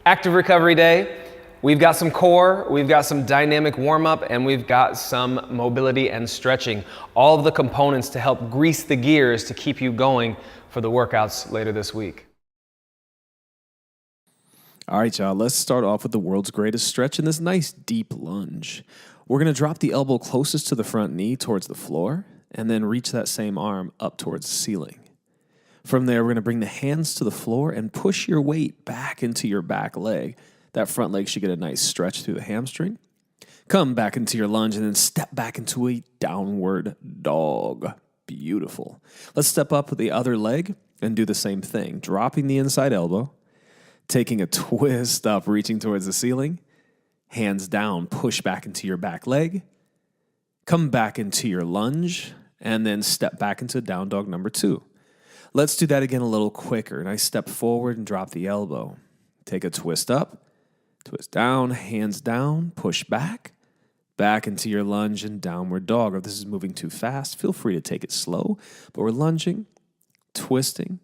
Active Recovery Day. We've got some core, we've got some dynamic warm-up, and we've got some mobility and stretching. All of the components to help grease the gears to keep you going for the workouts later this week. All right, y'all, let's start off with the world's greatest stretch in this nice deep lunge. We're going to drop the elbow closest to the front knee towards the floor, and then reach that same arm up towards the ceiling. From there, we're going to bring the hands to the floor and push your weight back into your back leg. That front leg should get a nice stretch through the hamstring. Come back into your lunge and then step back into a downward dog. Beautiful. Let's step up with the other leg and do the same thing. Dropping the inside elbow, taking a twist up, reaching towards the ceiling. Hands down, push back into your back leg. Come back into your lunge and then step back into down dog number 2. Let's do that again a little quicker. Nice step forward and drop the elbow. Take a twist up, twist down, hands down, push back into your lunge and downward dog. If this is moving too fast, feel free to take it slow. But we're lunging, twisting,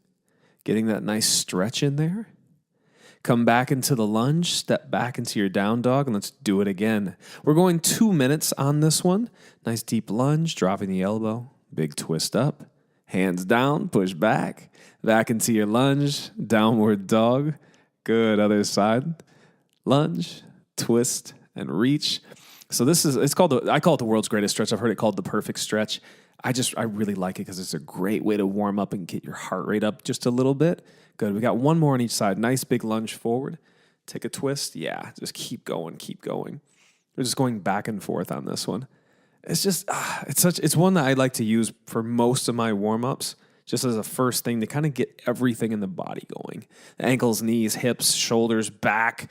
getting that nice stretch in there. Come back into the lunge, step back into your down dog, and let's do it again. We're going 2 minutes on this one. Nice deep lunge, dropping the elbow, big twist up. Hands down, push back into your lunge, downward dog. Good, other side. Lunge, twist, and reach. So I call it the world's greatest stretch. I've heard it called the perfect stretch. I really like it because it's a great way to warm up and get your heart rate up just a little bit. Good, we got one more on each side. Nice big lunge forward. Take a twist. Yeah, just keep going, keep going. We're just going back and forth on this one. It's just, it's one that I like to use for most of my warm-ups, just as a first thing to kind of get everything in the body going. The ankles, knees, hips, shoulders, back,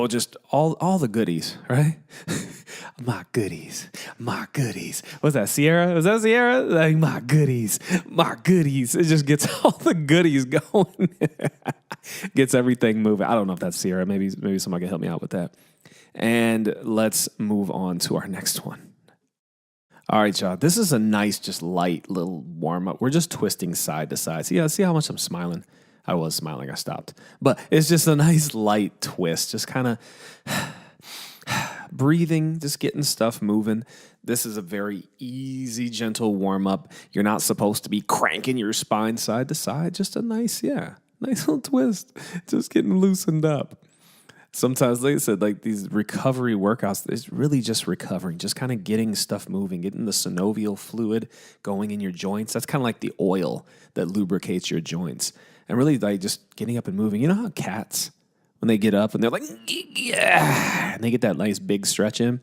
just all the goodies, right? My goodies. Was that Sierra? Like, my goodies. It just gets all the goodies going. Gets everything moving. I don't know if that's Sierra. Maybe somebody can help me out with that. And let's move on to our next one. All right, y'all. This is a nice, just light little warm-up. We're just twisting side to side. See how much I'm smiling? I was smiling. I stopped. But it's just a nice light twist. Just kind of breathing, just getting stuff moving. This is a very easy, gentle warm-up. You're not supposed to be cranking your spine side to side. Just a nice little twist. Just getting loosened up. Sometimes, like I said, like these recovery workouts, it's really just recovering, just kind of getting stuff moving, getting the synovial fluid going in your joints. That's kind of like the oil that lubricates your joints. And really, like, just getting up and moving. You know how cats, when they get up and they're like, yeah, and they get that nice big stretch in?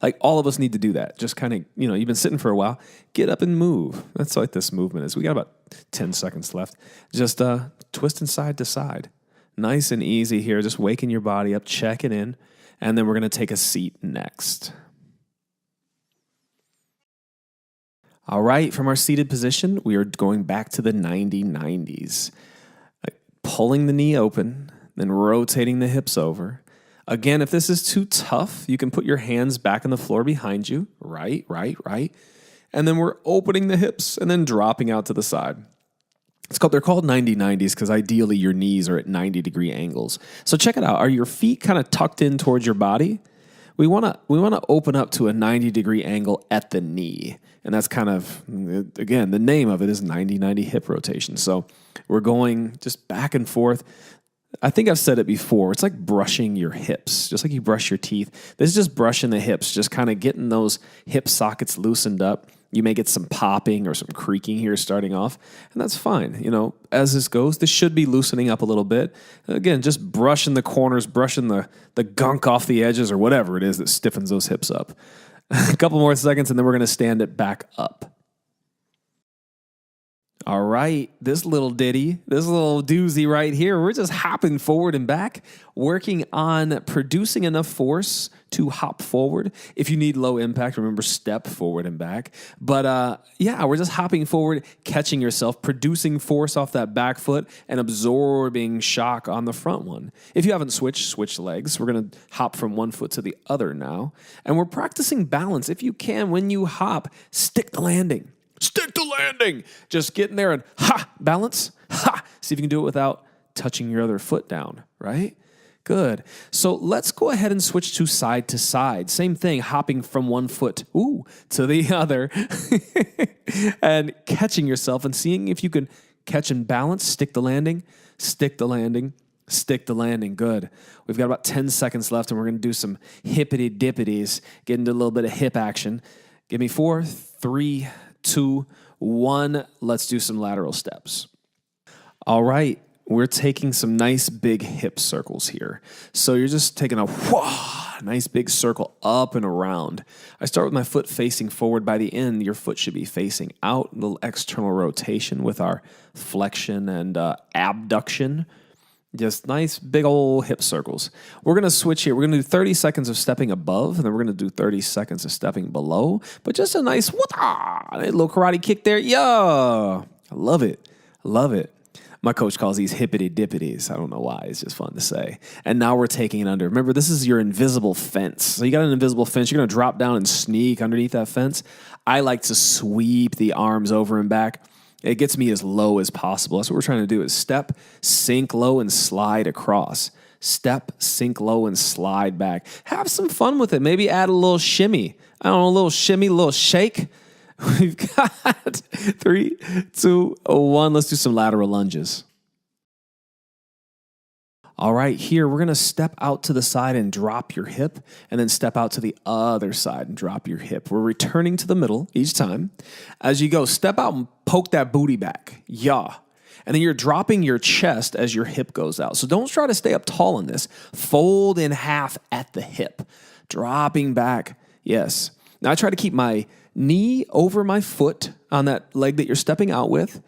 Like, all of us need to do that. Just kind of, you've been sitting for a while. Get up and move. That's what this movement is. We got about 10 seconds left. Just twisting side to side. Nice and easy here, just waking your body up, checking in, and then we're going to take a seat next. All right, from our seated position, we are going back to the 90-90s. Pulling the knee open, then rotating the hips over. Again, if this is too tough, you can put your hands back on the floor behind you. Right. And then we're opening the hips and then dropping out to the side. They're called 90-90s because ideally your knees are at 90-degree angles. So check it out. Are your feet kind of tucked in towards your body? We want to open up to a 90-degree angle at the knee. And that's kind of, again, the name of it is 90-90 hip rotation. So we're going just back and forth. I think I've said it before. It's like brushing your hips, just like you brush your teeth. This is just brushing the hips, just kind of getting those hip sockets loosened up. You may get some popping or some creaking here starting off, and that's fine. As this goes, this should be loosening up a little bit. Again, just brushing the corners, brushing the gunk off the edges or whatever it is that stiffens those hips up. A couple more seconds, and then we're going to stand it back up. All right, this little ditty, this little doozy right here, we're just hopping forward and back, working on producing enough force to hop forward. If you need low impact, remember, step forward and back. But we're just hopping forward, catching yourself, producing force off that back foot, and absorbing shock on the front one. If you haven't switch legs. We're going to hop from one foot to the other now. And we're practicing balance. If you can, when you hop, stick the landing. Stick to landing. Just get in there and balance. See if you can do it without touching your other foot down, right? Good. So let's go ahead and switch to side. Same thing, hopping from one foot to the other and catching yourself and seeing if you can catch and balance, stick the landing, stick the landing, stick the landing. Good. We've got about 10 seconds left, and we're going to do some hippity dippities, get into a little bit of hip action. Give me 4, 3, 2, 1. Let's do some lateral steps. All right. We're taking some nice big hip circles here. So you're just taking a nice big circle up and around. I start with my foot facing forward. By the end, your foot should be facing out. A little external rotation with our flexion and abduction. Just nice big old hip circles. We're going to switch here. We're going to do 30 seconds of stepping above, and then we're going to do 30 seconds of stepping below. But just a nice a little karate kick there. Yeah. I love it. Love it. My coach calls these hippity dippities. I don't know why. It's just fun to say. And now we're taking it under. Remember, this is your invisible fence. So you got an invisible fence. You're going to drop down and sneak underneath that fence. I like to sweep the arms over and back. It gets me as low as possible. That's what we're trying to do is step, sink low, and slide across. Step, sink low, and slide back. Have some fun with it. Maybe add a little shimmy. I don't know, a little shimmy, a little shake. We've got 3, 2, 1. Let's do some lateral lunges. All right, here we're going to step out to the side and drop your hip, and then step out to the other side and drop your hip. We're returning to the middle each time. As you go, step out and poke that booty back. Yeah. And then you're dropping your chest as your hip goes out. So don't try to stay up tall in this. Fold in half at the hip. Dropping back. Yes. Now I try to keep my knee over my foot on that leg that you're stepping out with.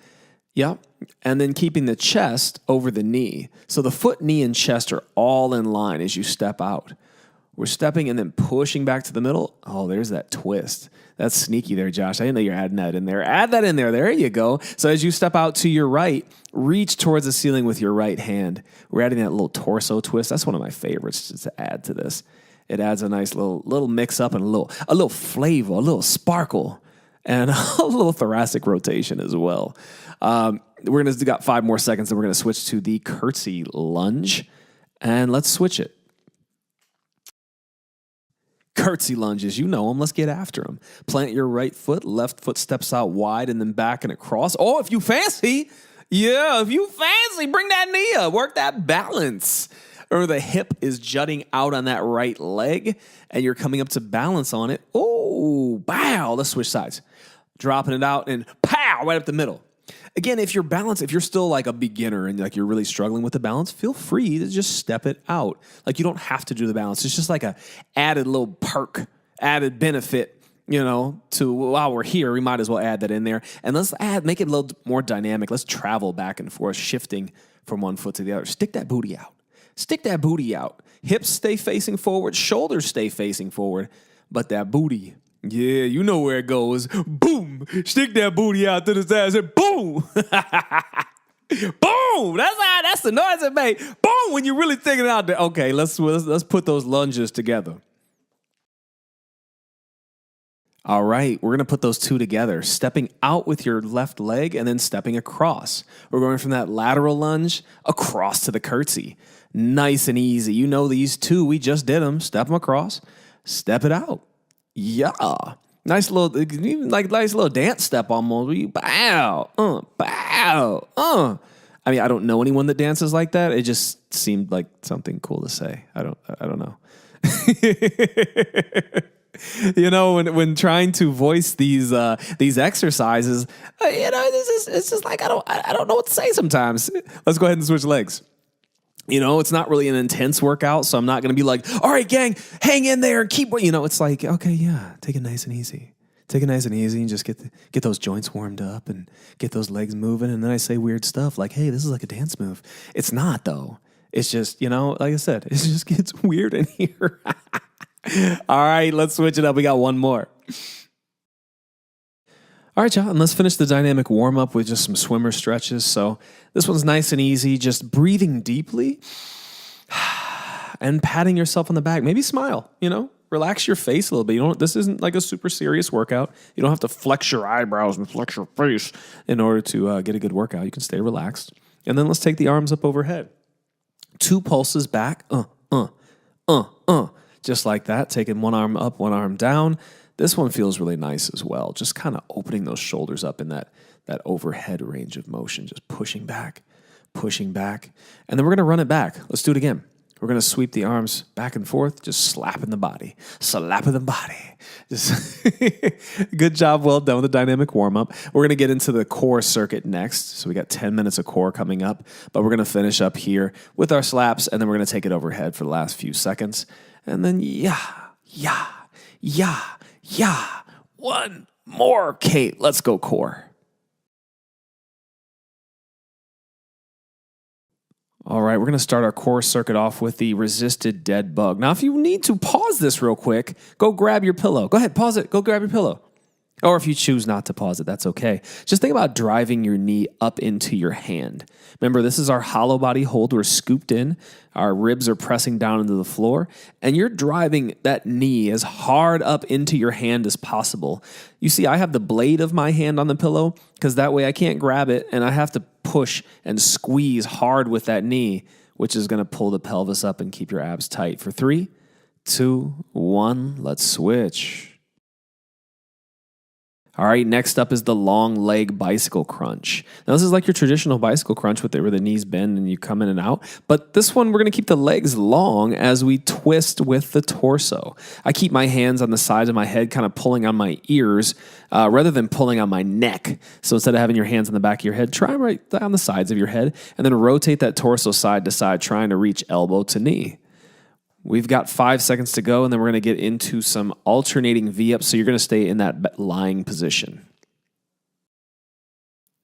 Yeah. And then keeping the chest over the knee. So the foot, knee, and chest are all in line as you step out. We're stepping and then pushing back to the middle. Oh, there's that twist. That's sneaky there, Josh. I didn't know you're adding that in there. Add that in there. There you go. So as you step out to your right, reach towards the ceiling with your right hand. We're adding that little torso twist. That's one of my favorites to add to this. It adds a nice little mix up and a little flavor, a little sparkle, and a little thoracic rotation as well. We're going to got 5 more seconds, and we're going to switch to the curtsy lunge, and let's switch it. Curtsy lunges, you know them. Let's get after them. Plant your right foot, left foot steps out wide, and then back and across. Oh, if you fancy, bring that knee up, work that balance. Or the hip is jutting out on that right leg, and you're coming up to balance on it. Oh, wow. Let's switch sides. Dropping it out, and pow, right up the middle. Again, if you're still like a beginner and like you're really struggling with the balance, feel free to just step it out. Like you don't have to do the balance. It's just like a added little perk, added benefit, to while we're here, we might as well add that in there. And let's make it a little more dynamic. Let's travel back and forth, shifting from one foot to the other. Stick that booty out. Stick that booty out. Hips stay facing forward. Shoulders stay facing forward. But that booty, yeah, you know where it goes. Boom. Stick that booty out to the side and boom. Boom. That's the noise it made. Boom. When you're really thinking it out there. Okay, let's put those lunges together. All right, we're going to put those two together, stepping out with your left leg and then stepping across. We're going from that lateral lunge across to the curtsy. Nice and easy. You know these two, we just did them. Step them across, step it out. Yeah. Nice little dance step almost. Bow, bow, I mean, I don't know anyone that dances like that. It just seemed like something cool to say. I don't know. When trying to voice these exercises, it's just like I don't know what to say sometimes. Let's go ahead and switch legs. It's not really an intense workout, so I'm not going to be like, all right, gang, hang in there and keep. It's like, okay, yeah, take it nice and easy. Take it nice and easy and just get those joints warmed up and get those legs moving. And then I say weird stuff like, hey, this is like a dance move. It's not, though. It's just, like I said, it just gets weird in here. All right, let's switch it up. We got one more. All right, y'all, and let's finish the dynamic warm-up with just some swimmer stretches. So this one's nice and easy, just breathing deeply and patting yourself on the back. Maybe smile, relax your face a little bit. This isn't like a super serious workout. You don't have to flex your eyebrows and flex your face in order to get a good workout. You can stay relaxed. And then let's take the arms up overhead. 2 pulses back, just like that, taking one arm up, one arm down. This one feels really nice as well, just kind of opening those shoulders up in that overhead range of motion, just pushing back, and then we're going to run it back. Let's do it again. We're going to sweep the arms back and forth, just slapping the body. Just good job, well done with the dynamic warm-up. We're going to get into the core circuit next. So we got 10 minutes of core coming up, but we're going to finish up here with our slaps, and then we're going to take it overhead for the last few seconds. And then yeah. One more, Kate. Let's go core. All right, we're going to start our core circuit off with the resisted dead bug. Now, if you need to pause this real quick, go grab your pillow. Go ahead, pause it. Go grab your pillow. Or if you choose not to pause it, that's okay. Just think about driving your knee up into your hand. Remember, this is our hollow body hold. We're scooped in. Our ribs are pressing down into the floor. And you're driving that knee as hard up into your hand as possible. You see, I have the blade of my hand on the pillow because that way I can't grab it and I have to push and squeeze hard with that knee, which is going to pull the pelvis up and keep your abs tight. For 3, 2, 1, let's switch. All right, next up is the long leg bicycle crunch. Now, this is like your traditional bicycle crunch where the knees bend and you come in and out. But this one, we're going to keep the legs long as we twist with the torso. I keep my hands on the sides of my head, kind of pulling on my ears rather than pulling on my neck. So instead of having your hands on the back of your head, try right on the sides of your head and then rotate that torso side to side, trying to reach elbow to knee. We've got 5 seconds to go, and then we're going to get into some alternating V-ups, so you're going to stay in that lying position.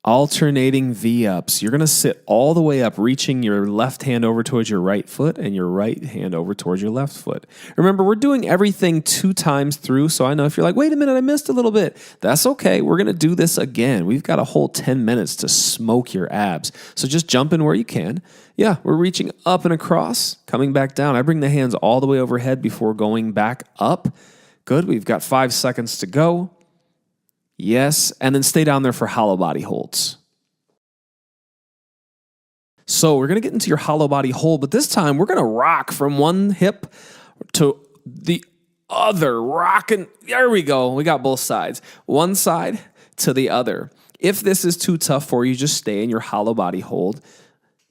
Alternating V-ups. You're going to sit all the way up, reaching your left hand over towards your right foot and your right hand over towards your left foot. Remember, we're doing everything 2 times through, so I know if you're like, wait a minute, I missed a little bit. That's okay. We're going to do this again. We've got a whole 10 minutes to smoke your abs, so just jump in where you can. Yeah, we're reaching up and across, coming back down. I bring the hands all the way overhead before going back up. Good. We've got 5 seconds to go. Yes, and then stay down there for hollow body holds. So we're going to get into your hollow body hold, but this time we're going to rock from one hip to the other. Rocking. There we go. We got both sides. One side to the other. If this is too tough for you, just stay in your hollow body hold.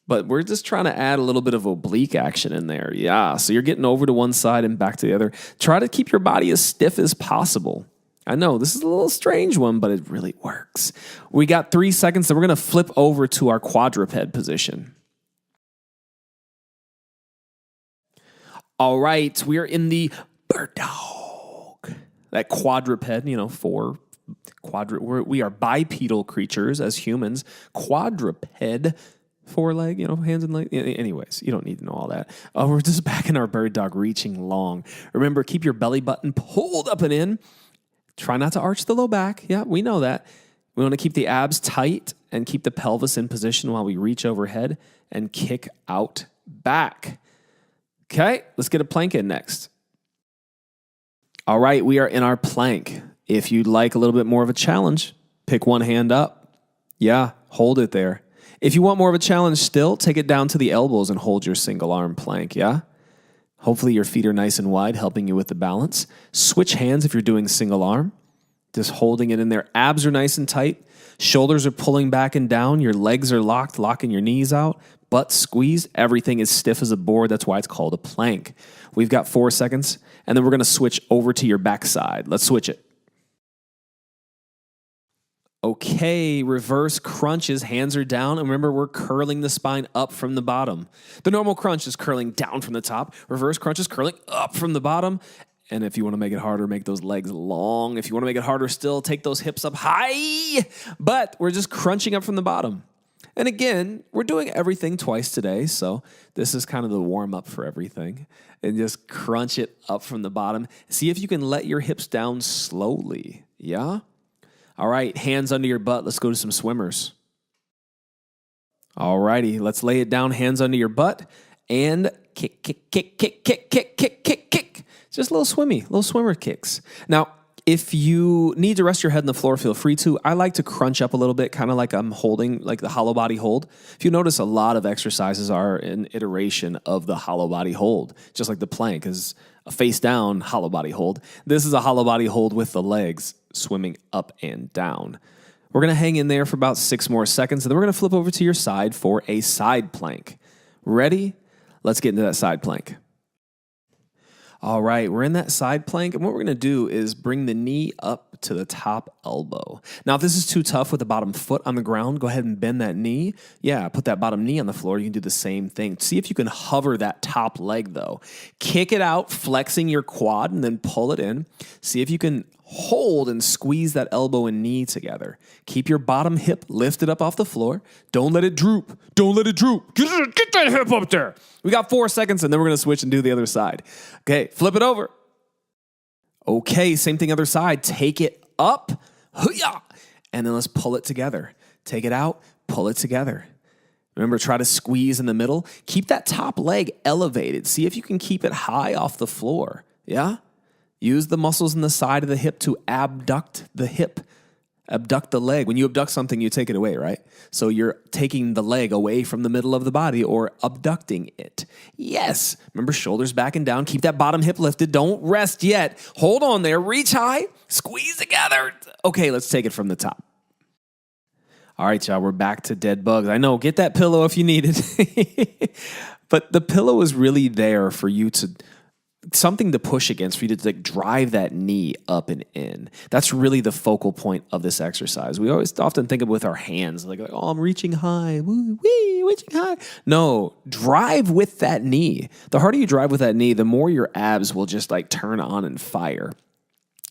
But we're just trying to add a little bit of oblique action in there. Yeah, so you're getting over to one side and back to the other. Try to keep your body as stiff as possible. I know, this is a little strange one, but it really works. We got 3 seconds, and we're going to flip over to our quadruped position. All right, we are in the bird dog. That quadruped, we are bipedal creatures as humans. Quadruped, 4 leg, hands and legs. Anyways, you don't need to know all that. We're just back in our bird dog, reaching long. Remember, keep your belly button pulled up and in. Try not to arch the low back. Yeah, we know that. We want to keep the abs tight and keep the pelvis in position while we reach overhead and kick out back. Okay, let's get a plank in next. All right, we are in our plank. If you'd like a little bit more of a challenge, pick one hand up. Yeah, hold it there. If you want more of a challenge still, take it down to the elbows and hold your single arm plank, yeah? Hopefully your feet are nice and wide, helping you with the balance. Switch hands if you're doing single arm. Just holding it in there. Abs are nice and tight. Shoulders are pulling back and down. Your legs are locked, locking your knees out. Butt squeezed. Everything is stiff as a board. That's why it's called a plank. We've got 4 seconds, and then we're going to switch over to your backside. Let's switch it. Okay, reverse crunches, hands are down, and remember, we're curling the spine up from the bottom. The normal crunch is curling down from the top. Reverse crunch is curling up from the bottom. And if you want to make it harder, make those legs long. If you want to make it harder still, take those hips up high. But we're just crunching up from the bottom. And again, we're doing everything twice today, so this is kind of the warm-up for everything. And just crunch it up from the bottom. See if you can let your hips down slowly, yeah? All right, hands under your butt. Let's go to some swimmers. All righty, let's lay it down, hands under your butt, and kick, kick, kick, kick, kick, kick, kick, kick, kick. Just little swimmer kicks. Now, if you need to rest your head on the floor, feel free to. I like to crunch up a little bit, kind of like I'm holding, like the hollow body hold. If you notice, a lot of exercises are an iteration of the hollow body hold, just like the plank is a face down hollow body hold. This is a hollow body hold with the legs swimming up and down. We're going to hang in there for about 6 more seconds, and then we're going to flip over to your side for a side plank. Ready? Let's get into that side plank. All right, we're in that side plank, and what we're going to do is bring the knee up to the top elbow. Now, if this is too tough with the bottom foot on the ground, go ahead and bend that knee. Yeah, put that bottom knee on the floor. You can do the same thing. See if you can hover that top leg, though. Kick it out, flexing your quad, and then pull it in. See if you can hold and squeeze that elbow and knee together. Keep your bottom hip lifted up off the floor. Don't let it droop. Don't let it droop. Get that hip up there. We got 4 seconds, and then we're going to switch and do the other side. Okay, flip it over. Okay, same thing other side. Take it up. And then let's pull it together. Take it out, pull it together. Remember, try to squeeze in the middle. Keep that top leg elevated. See if you can keep it high off the floor. Yeah? Use the muscles in the side of the hip to abduct the hip. Abduct the leg. When you abduct something, you take it away, right? So you're taking the leg away from the middle of the body or abducting it. Yes. Remember, shoulders back and down. Keep that bottom hip lifted. Don't rest yet. Hold on there. Reach high. Squeeze together. Okay, let's take it from the top. All right, y'all, we're back to dead bugs. I know, get that pillow if you need it. But the pillow is really there for you to something to push against, for you to like drive that knee up and in. That's really the focal point of this exercise. We always often think of it with our hands, like oh, I'm reaching high, wee, reaching high. No, drive with that knee. The harder you drive with that knee, the more your abs will just like turn on and fire.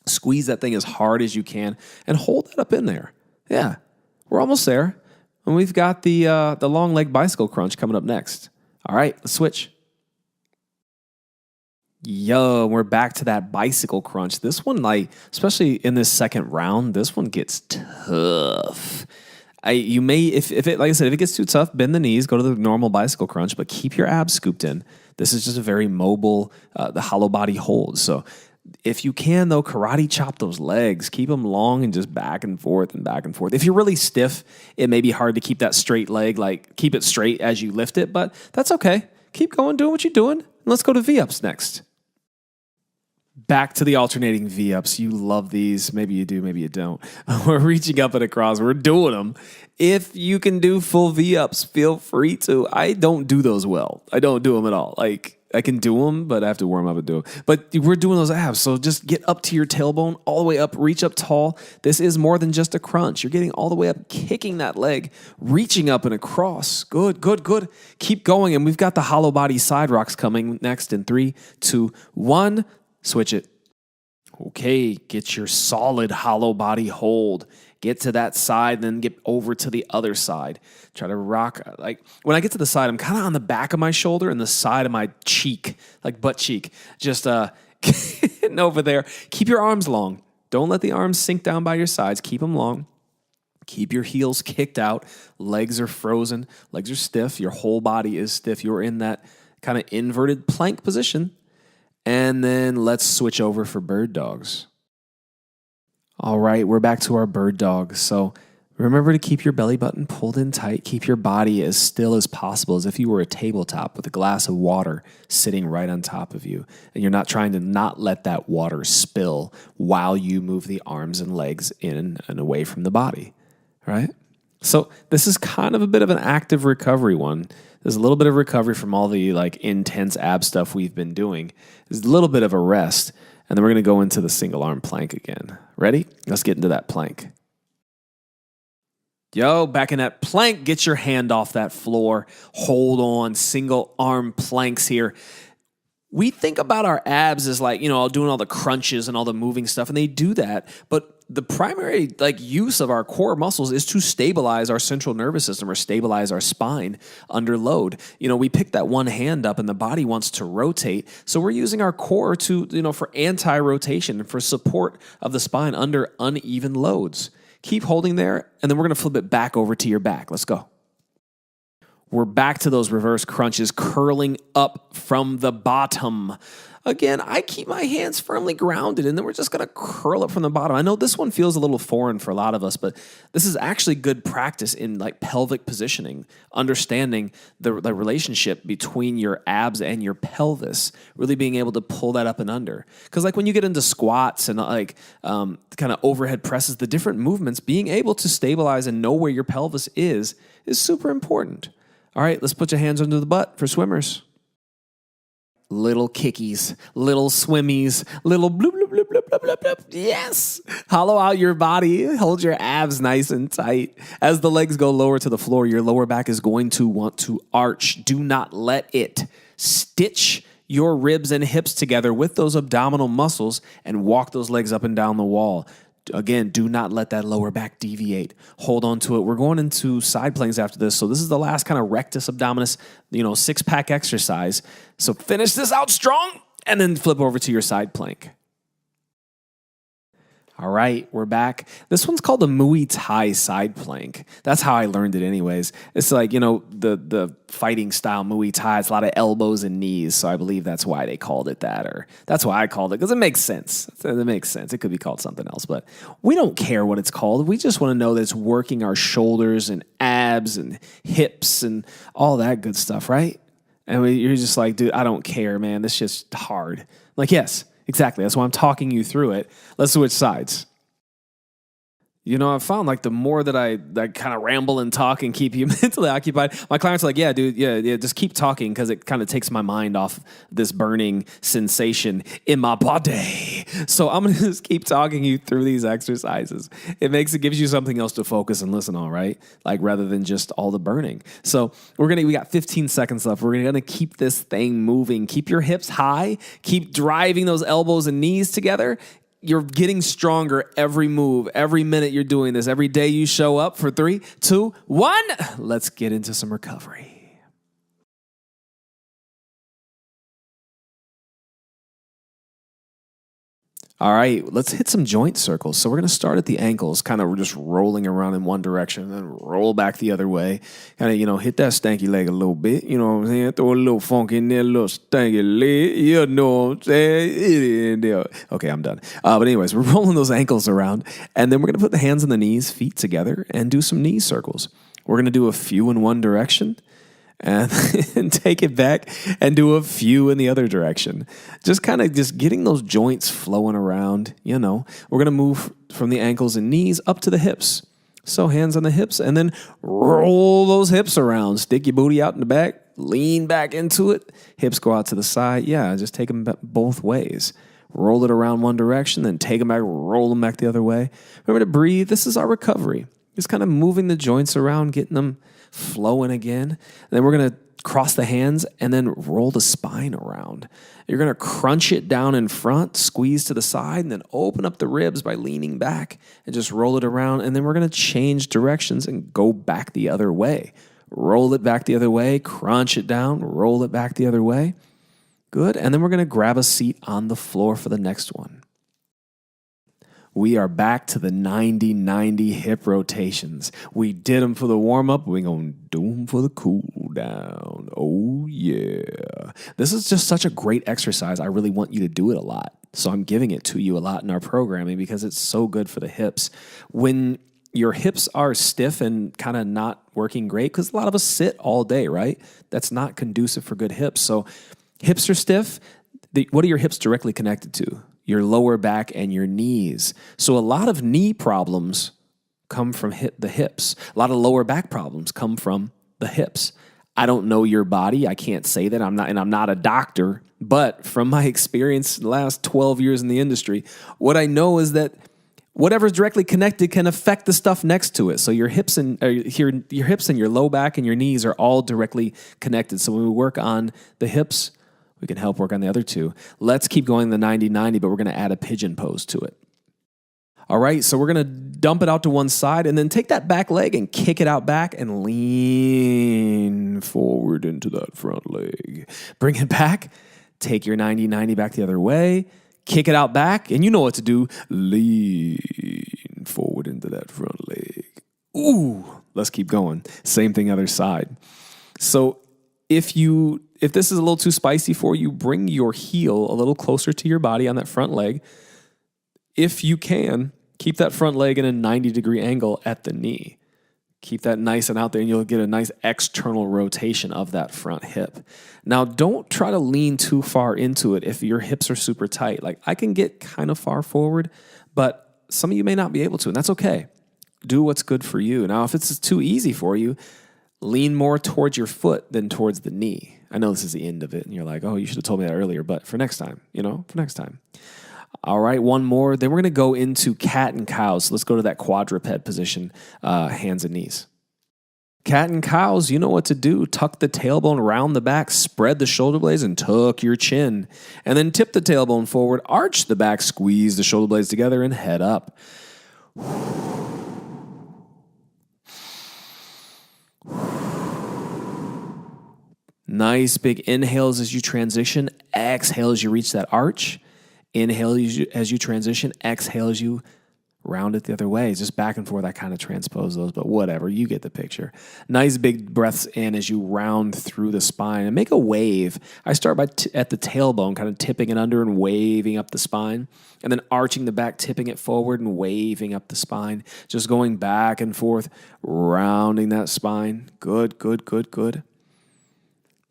Squeeze that thing as hard as you can and hold that up in there. Yeah, we're almost there. And we've got the long leg bicycle crunch coming up next. All right, let's switch. Yo, we're back to that bicycle crunch. This one, like, especially in this second round, this one gets tough. You may, if it, like I said, if it gets too tough, bend the knees, go to the normal bicycle crunch, but keep your abs scooped in. This is just a very mobile, the hollow body hold. So if you can, though, karate chop those legs. Keep them long and just back and forth and back and forth. If you're really stiff, it may be hard to keep that straight leg, like keep it straight as you lift it, but that's okay. Keep going, doing what you're doing. Let's go to V-ups next. Back to the alternating V-ups. You love these. Maybe you do, maybe you don't. We're reaching up and across. We're doing them. If you can do full V-ups, feel free to. I don't do those well. I don't do them at all. Like, I can do them, but I have to warm up and do them. But we're doing those abs, so just get up to your tailbone, all the way up, reach up tall. This is more than just a crunch. You're getting all the way up, kicking that leg, reaching up and across. Good, good, good. Keep going, and we've got the hollow body side rocks coming next in 3, 2, 1. Switch it. Okay, get your solid hollow body hold. Get to that side, then get over to the other side. Try to rock. Like when I get to the side, I'm kind of on the back of my shoulder and the side of my cheek, like butt cheek. Just getting over there. Keep your arms long. Don't let the arms sink down by your sides. Keep them long. Keep your heels kicked out. Legs are frozen. Legs are stiff. Your whole body is stiff. You're in that kind of inverted plank position. And then let's switch over for bird dogs. All right, we're back to our bird dogs. So remember to keep your belly button pulled in tight. Keep your body as still as possible, as if you were a tabletop with a glass of water sitting right on top of you. And you're not trying to not let that water spill while you move the arms and legs in and away from the body, right? So this is kind of a bit of an active recovery one. There's a little bit of recovery from all the like intense ab stuff we've been doing. There's a little bit of a rest, and then we're going to go into the single arm plank again. Ready? Let's get into that plank. Yo, back in that plank, get your hand off that floor. Hold on, single arm planks here. We think about our abs as like, doing all the crunches and all the moving stuff, and they do that. But the primary use of our core muscles is to stabilize our central nervous system or stabilize our spine under load. We pick that one hand up and the body wants to rotate. So we're using our core to, for anti-rotation and for support of the spine under uneven loads. Keep holding there, and then we're going to flip it back over to your back. Let's go. We're back to those reverse crunches, curling up from the bottom. Again, I keep my hands firmly grounded, and then we're just going to curl up from the bottom. I know this one feels a little foreign for a lot of us, but this is actually good practice in like pelvic positioning, understanding the relationship between your abs and your pelvis, really being able to pull that up and under. Because like when you get into squats and like kind of overhead presses, the different movements, being able to stabilize and know where your pelvis is super important. All right, let's put your hands under the butt for swimmers. Little kickies, little swimmies, little bloop, bloop, bloop, bloop, bloop, bloop, bloop. Yes. Hollow out your body. Hold your abs nice and tight. As the legs go lower to the floor, your lower back is going to want to arch. Do not let it. Stitch your ribs and hips together with those abdominal muscles and walk those legs up and down the wall. Again, do not let that lower back deviate. Hold on to it. We're going into side planks after this. So this is the last kind of rectus abdominis, six-pack exercise. So finish this out strong and then flip over to your side plank. All right, we're back. This one's called the Muay Thai side plank. That's how I learned it anyways. It's like, the fighting style Muay Thai. It's a lot of elbows and knees, so I believe that's why they called it that, or that's why I called it, because it makes sense. It makes sense. It could be called something else, but we don't care what it's called. We just want to know that it's working our shoulders and abs and hips and all that good stuff, right? And you're just like, dude, I don't care, man. This shit's hard. Like, yes. Exactly. That's why I'm talking you through it. Let's switch sides. I found like the more that I kind of ramble and talk and keep you mentally occupied, my clients are like, yeah, dude, yeah, just keep talking because it kind of takes my mind off this burning sensation in my body. So I'm going to just keep talking you through these exercises. It gives you something else to focus and listen on, right? Like rather than just all the burning. So we got 15 seconds left. We're going to keep this thing moving. Keep your hips high. Keep driving those elbows and knees together. You're getting stronger every move, every minute you're doing this. Every day you show up for 3, 2, 1. Let's get into some recovery. All right, let's hit some joint circles. So we're going to start at the ankles, kind of just rolling around in one direction and then roll back the other way. Kind of, hit that stanky leg a little bit. You know what I'm saying? Throw a little funk in there, a little stanky leg. You know what I'm saying? Okay, I'm done. But anyways, we're rolling those ankles around. And then we're going to put the hands on the knees, feet together, and do some knee circles. We're going to do a few in one direction. And take it back and do a few in the other direction. Just kind of getting those joints flowing around, We're going to move from the ankles and knees up to the hips. So hands on the hips and then roll those hips around. Stick your booty out in the back, lean back into it. Hips go out to the side. Yeah, just take them both ways. Roll it around one direction, then take them back, roll them back the other way. Remember to breathe. This is our recovery. Just kind of moving the joints around, getting them flowing again. And then we're going to cross the hands and then roll the spine around. You're going to crunch it down in front, squeeze to the side, and then open up the ribs by leaning back and just roll it around. And then we're going to change directions and go back the other way. Roll it back the other way, crunch it down, roll it back the other way. Good. And then we're going to grab a seat on the floor for the next one. We are back to the 90-90 hip rotations. We did them for the warm-up. We're going to do them for the cool down. Oh, yeah. This is just such a great exercise. I really want you to do it a lot. So I'm giving it to you a lot in our programming because it's so good for the hips. When your hips are stiff and kind of not working great, because a lot of us sit all day, right? That's not conducive for good hips. So hips are stiff. What are your hips directly connected to? Your lower back and your knees. So a lot of knee problems come from the hips. A lot of lower back problems come from the hips. I don't know your body. I can't say that. I'm not a doctor. But from my experience the last 12 years in the industry, what I know is that whatever's directly connected can affect the stuff next to it. So your hips and your low back and your knees are all directly connected. So when we work on the hips, we can help work on the other two. Let's keep going the 90-90, but we're going to add a pigeon pose to it. All right, so we're going to dump it out to one side and then take that back leg and kick it out back and lean forward into that front leg. Bring it back. Take your 90-90 back the other way. Kick it out back, and you know what to do. Lean forward into that front leg. Ooh, let's keep going. Same thing other side. So if this is a little too spicy for you, bring your heel a little closer to your body on that front leg. If you can, keep that front leg in a 90-degree angle at the knee. Keep that nice and out there, and you'll get a nice external rotation of that front hip. Now, don't try to lean too far into it if your hips are super tight. Like, I can get kind of far forward, but some of you may not be able to, and that's okay. Do what's good for you. Now, if it's too easy for you, lean more towards your foot than towards the knee. I know this is the end of it, and you're like, oh, you should have told me that earlier, but for next time, for next time. All right, one more. Then we're going to go into cat and cows. So let's go to that quadruped position, hands and knees. Cat and cows, you know what to do. Tuck the tailbone around the back, spread the shoulder blades, and tuck your chin. And then tip the tailbone forward, arch the back, squeeze the shoulder blades together, and head up. Nice big inhales as you transition. Exhale as you reach that arch. Inhale as you transition. Exhale as you round it the other way. It's just back and forth. I kind of transpose those, but whatever. You get the picture. Nice big breaths in as you round through the spine and make a wave. I start by at the tailbone, kind of tipping it under and waving up the spine, and then arching the back, tipping it forward and waving up the spine. Just going back and forth, rounding that spine. Good, good, good, good.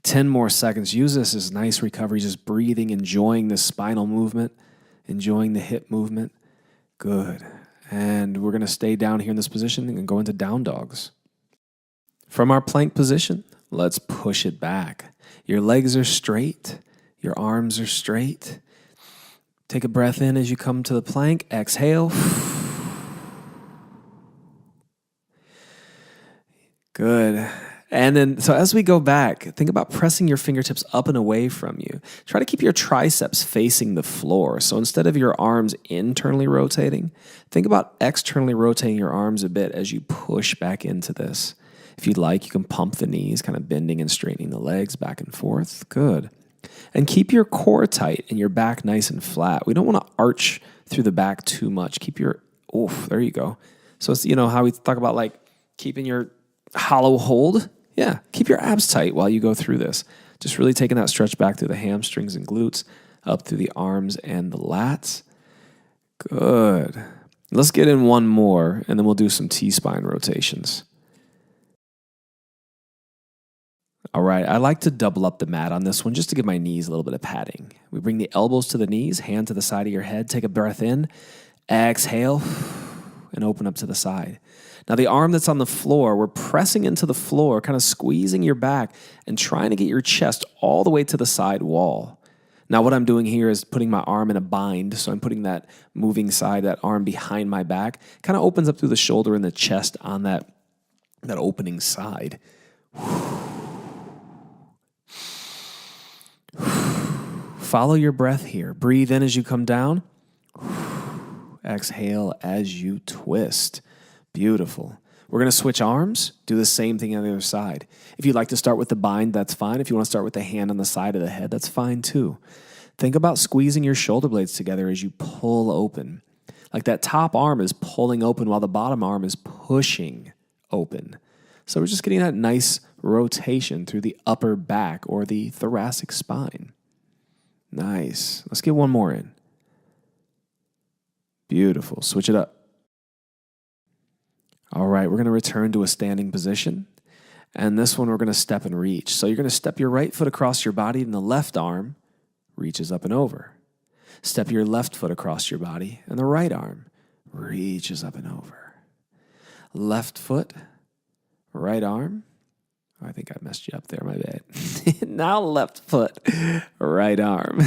10 more seconds. Use this as nice recovery, just breathing, enjoying the spinal movement, enjoying the hip movement. Good. And we're going to stay down here in this position and go into down dogs. From our plank position, let's push it back. Your legs are straight. Your arms are straight. Take a breath in as you come to the plank. Exhale. Good. And then, so as we go back, think about pressing your fingertips up and away from you. Try to keep your triceps facing the floor. So instead of your arms internally rotating, think about externally rotating your arms a bit as you push back into this. If you'd like, you can pump the knees, kind of bending and straightening the legs back and forth. Good. And keep your core tight and your back nice and flat. We don't want to arch through the back too much. Keep your, there you go. So it's, how we talk about like keeping your hollow hold. Yeah, keep your abs tight while you go through this. Just really taking that stretch back through the hamstrings and glutes, up through the arms and the lats. Good. Let's get in one more, and then we'll do some T-spine rotations. All right, I like to double up the mat on this one just to give my knees a little bit of padding. We bring the elbows to the knees, hand to the side of your head. Take a breath in, exhale, and open up to the side. Now the arm that's on the floor, we're pressing into the floor, kind of squeezing your back and trying to get your chest all the way to the side wall. Now what I'm doing here is putting my arm in a bind. So I'm putting that moving side, that arm behind my back, kind of opens up through the shoulder and the chest on that opening side. Follow your breath here. Breathe in as you come down. Exhale as you twist. Beautiful. We're going to switch arms, do the same thing on the other side. If you'd like to start with the bind, that's fine. If you want to start with the hand on the side of the head, that's fine too. Think about squeezing your shoulder blades together as you pull open. Like that top arm is pulling open while the bottom arm is pushing open. So we're just getting that nice rotation through the upper back or the thoracic spine. Nice. Let's get one more in. Beautiful. Switch it up. All right, we're going to return to a standing position. And this one, we're going to step and reach. So you're going to step your right foot across your body, and the left arm reaches up and over. Step your left foot across your body, and the right arm reaches up and over. Left foot, right arm. Oh, I think I messed you up there, my bad. Now left foot, right arm.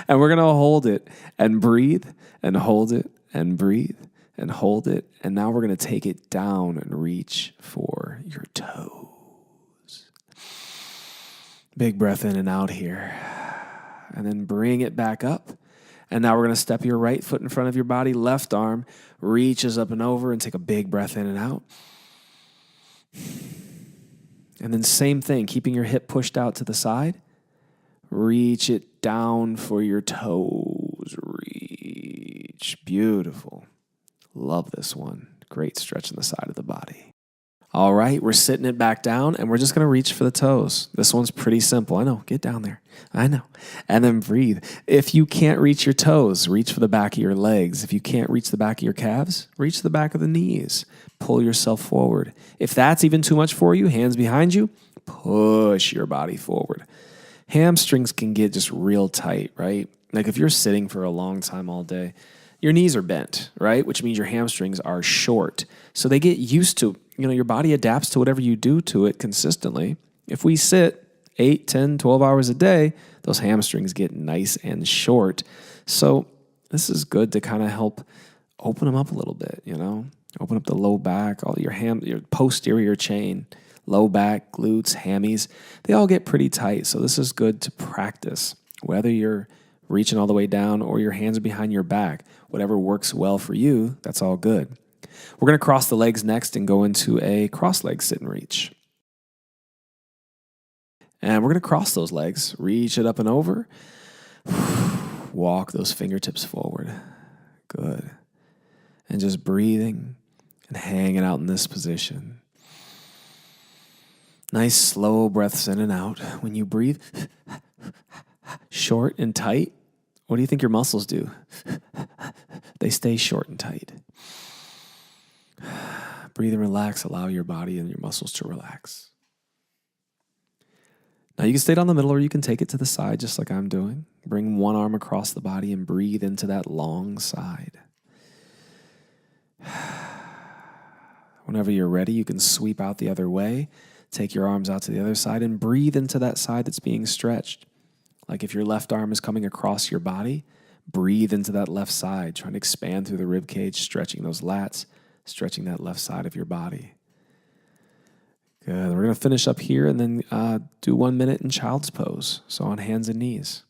And we're going to hold it and breathe and hold it and breathe and hold it. And now we're going to take it down and reach for your toes. Big breath in and out here. And then bring it back up. And now we're going to step your right foot in front of your body. Left arm reaches up and over, and take a big breath in and out. And then same thing, keeping your hip pushed out to the side. Reach it down for your toes. Reach. Beautiful. Love this one. Great stretch on the side of the body. All right, we're sitting it back down and we're just going to reach for the toes. This one's pretty simple. I know, get down there. I know. And then breathe. If you can't reach your toes, reach for the back of your legs. If you can't reach the back of your calves, reach the back of the knees. Pull yourself forward. If that's even too much for you, hands behind you, push your body forward. Hamstrings can get just real tight, right? Like if you're sitting for a long time all day, your knees are bent, right? Which means your hamstrings are short. So they get used to, your body adapts to whatever you do to it consistently. If we sit 8, 10, 12 hours a day, those hamstrings get nice and short. So this is good to kind of help open them up a little bit, Open up the low back, all your posterior chain, low back, glutes, hammies. They all get pretty tight. So this is good to practice, whether you're reaching all the way down or your hands are behind your back. Whatever works well for you, that's all good. We're going to cross the legs next and go into a cross-leg sit and reach. And we're going to cross those legs, reach it up and over. Walk those fingertips forward. Good. And just breathing and hanging out in this position. Nice slow breaths in and out. When you breathe short and tight, what do you think your muscles do? They stay short and tight. Breathe and relax. Allow your body and your muscles to relax. Now you can stay down the middle or you can take it to the side just like I'm doing. Bring one arm across the body and breathe into that long side. Whenever you're ready, you can sweep out the other way. Take your arms out to the other side and breathe into that side that's being stretched. Like if your left arm is coming across your body, breathe into that left side, trying to expand through the rib cage, stretching those lats, stretching that left side of your body. Good. We're going to finish up here and then do 1 minute in child's pose. So on hands and knees.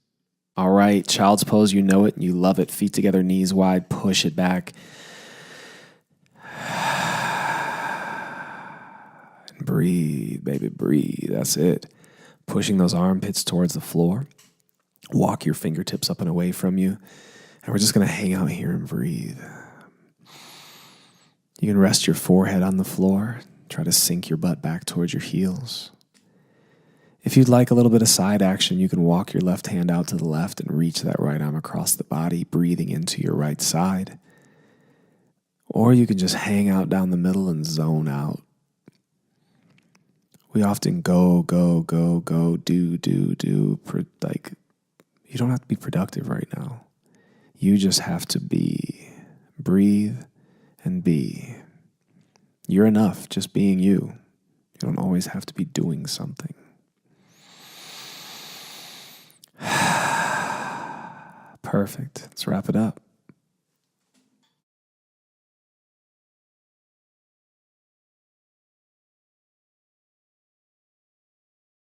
All right, child's pose, you know it and you love it. Feet together, knees wide, push it back. And breathe, baby, breathe. That's it. Pushing those armpits towards the floor. Walk your fingertips up and away from you. And we're just going to hang out here and breathe. You can rest your forehead on the floor. Try to sink your butt back towards your heels. If you'd like a little bit of side action, you can walk your left hand out to the left and reach that right arm across the body, breathing into your right side. Or you can just hang out down the middle and zone out. We often go, do. Like, you don't have to be productive right now. You just have to be. Breathe and be. You're enough just being you. You don't always have to be doing something. Perfect. Let's wrap it up.